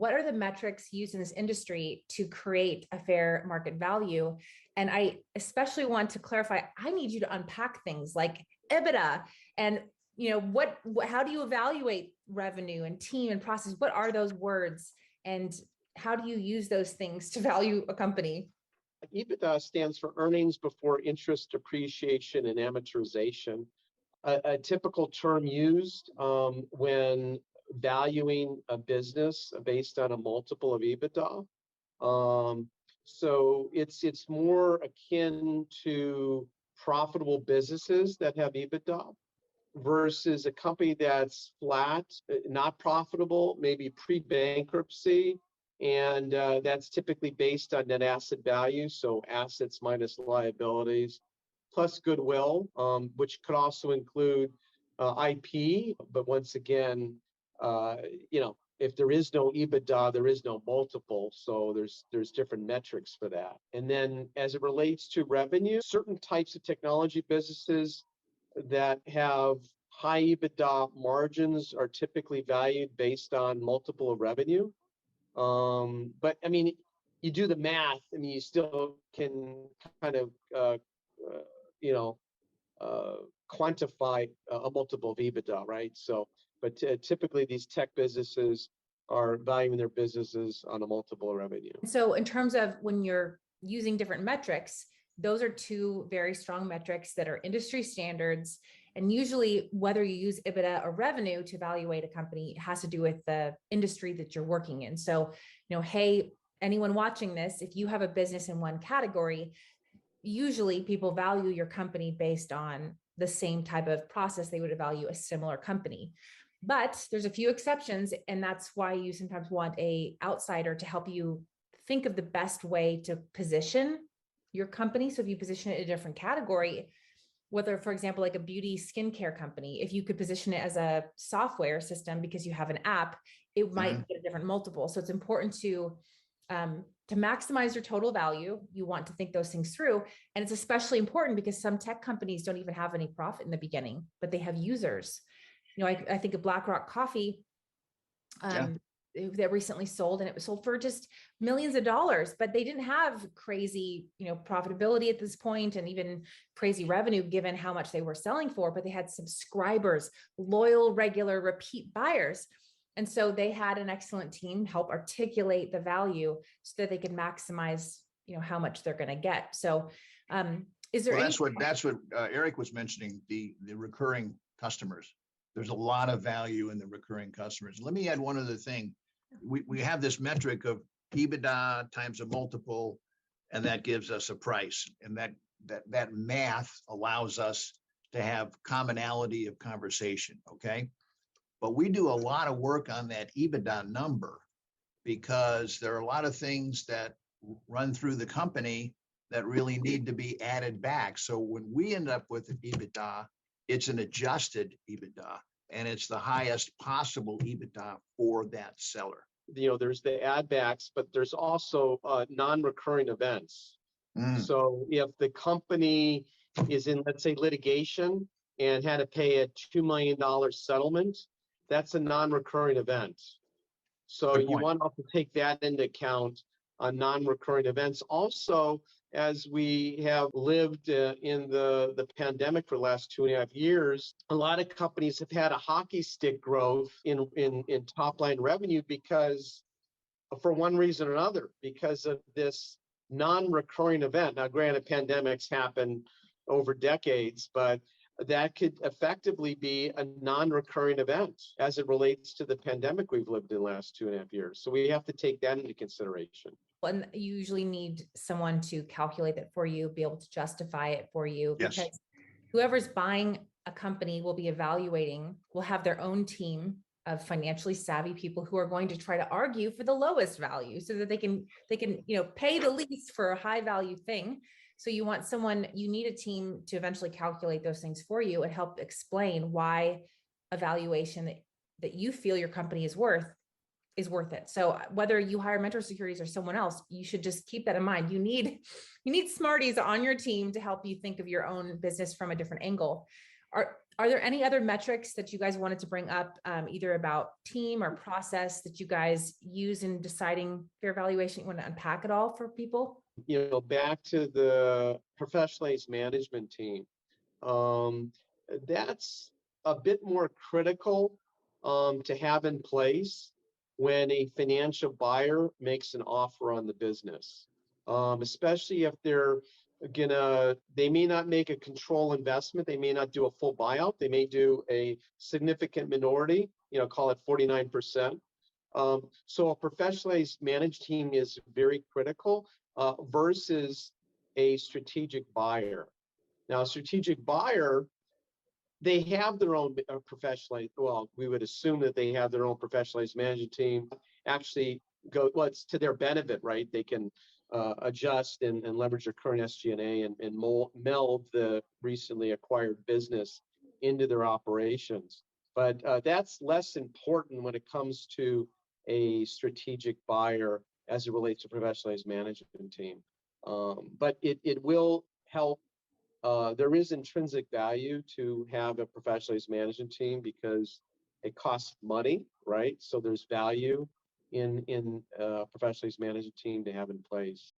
what are the metrics used in this industry to create a fair market value? And I especially want to clarify, I need you to unpack things like EBITDA and how do you evaluate revenue and team and process? What are those words and how do you use those things to value a company? EBITDA stands for earnings before interest, depreciation, and amortization. A typical term used when valuing a business based on a multiple of EBITDA. So it's more akin to profitable businesses that have EBITDA versus a company that's flat, not profitable, maybe pre-bankruptcy, and that's typically based on net asset value, so assets minus liabilities, plus goodwill, which could also include IP. But once again, if there is no EBITDA, there is no multiple. So there's different metrics for that. And then as it relates to revenue, certain types of technology businesses that have high EBITDA margins are typically valued based on multiple of revenue. But I mean, you do the math, I mean, you still can kind of, quantify a multiple of EBITDA, right? So, but typically these tech businesses are valuing their businesses on a multiple of revenue. So in terms of when you're using different metrics, those are two very strong metrics that are industry standards. And usually whether you use EBITDA or revenue to evaluate a company has to do with the industry that you're working in. So, hey, anyone watching this, if you have a business in one category, usually people value your company based on the same type of process they would value a similar company. But there's a few exceptions, and that's why you sometimes want an outsider to help you think of the best way to position your company. So if you position it in a different category, whether, for example, like a beauty skincare company, if you could position it as a software system because you have an app, it might get a different multiple. So it's important to maximize your total value. You want to think those things through. And it's especially important because some tech companies don't even have any profit in the beginning, but they have users. I think of BlackRock Coffee that recently sold, and it was sold for just millions of dollars, but they didn't have crazy, profitability at this point and even crazy revenue given how much they were selling for, but they had subscribers, loyal, regular, repeat buyers. And so they had an excellent team help articulate the value so that they could maximize, how much they're going to get. So is there that's what Eric was mentioning, the recurring customers. There's a lot of value in the recurring customers. Let me add one other thing. We have this metric of EBITDA times a multiple, and that gives us a price. And that math allows us to have commonality of conversation, okay? But we do a lot of work on that EBITDA number because there are a lot of things that run through the company that really need to be added back. So when we end up with an EBITDA, it's an adjusted EBITDA, and it's the highest possible EBITDA for that seller. There's the add backs, but there's also non-recurring events. So if the company is in, let's say, litigation and had to pay a $2 million settlement, that's a non-recurring event. So you want to take that into account on non-recurring events. Also, as we have lived in the pandemic for the last 2.5 years, a lot of companies have had a hockey stick growth in top line revenue because, for one reason or another, because of this non-recurring event. Now, granted, pandemics happen over decades, but that could effectively be a non-recurring event as it relates to the pandemic we've lived in the last 2.5 years. So we have to take that into consideration. And you usually need someone to calculate that for you, be able to justify it for you, because whoever's buying a company will be evaluating, will have their own team of financially savvy people who are going to try to argue for the lowest value so that they can pay the least for a high value thing. So you need a team to eventually calculate those things for you and help explain why a valuation that you feel your company is worth it. So whether you hire Mentor Securities or someone else, you should just keep that in mind. You need smarties on your team to help you think of your own business from a different angle. Are there any other metrics that you guys wanted to bring up, either about team or process that you guys use in deciding fair valuation? You want to unpack it all for people? Back to the professionalized management team. That's a bit more critical to have in place when a financial buyer makes an offer on the business, especially if they may not make a control investment, they may not do a full buyout, they may do a significant minority, call it 49%. So a professionalized managed team is very critical versus a strategic buyer. Now, a strategic buyer, they have their own we would assume that they have their own professionalized management team. Actually, it's to their benefit, right? They can adjust and leverage their current SG&A and meld the recently acquired business into their operations. But that's less important when it comes to a strategic buyer as it relates to professionalized management team. But it will help. There is intrinsic value to have a professionalized management team because it costs money, right? So there's value in a professionalized management team to have in place.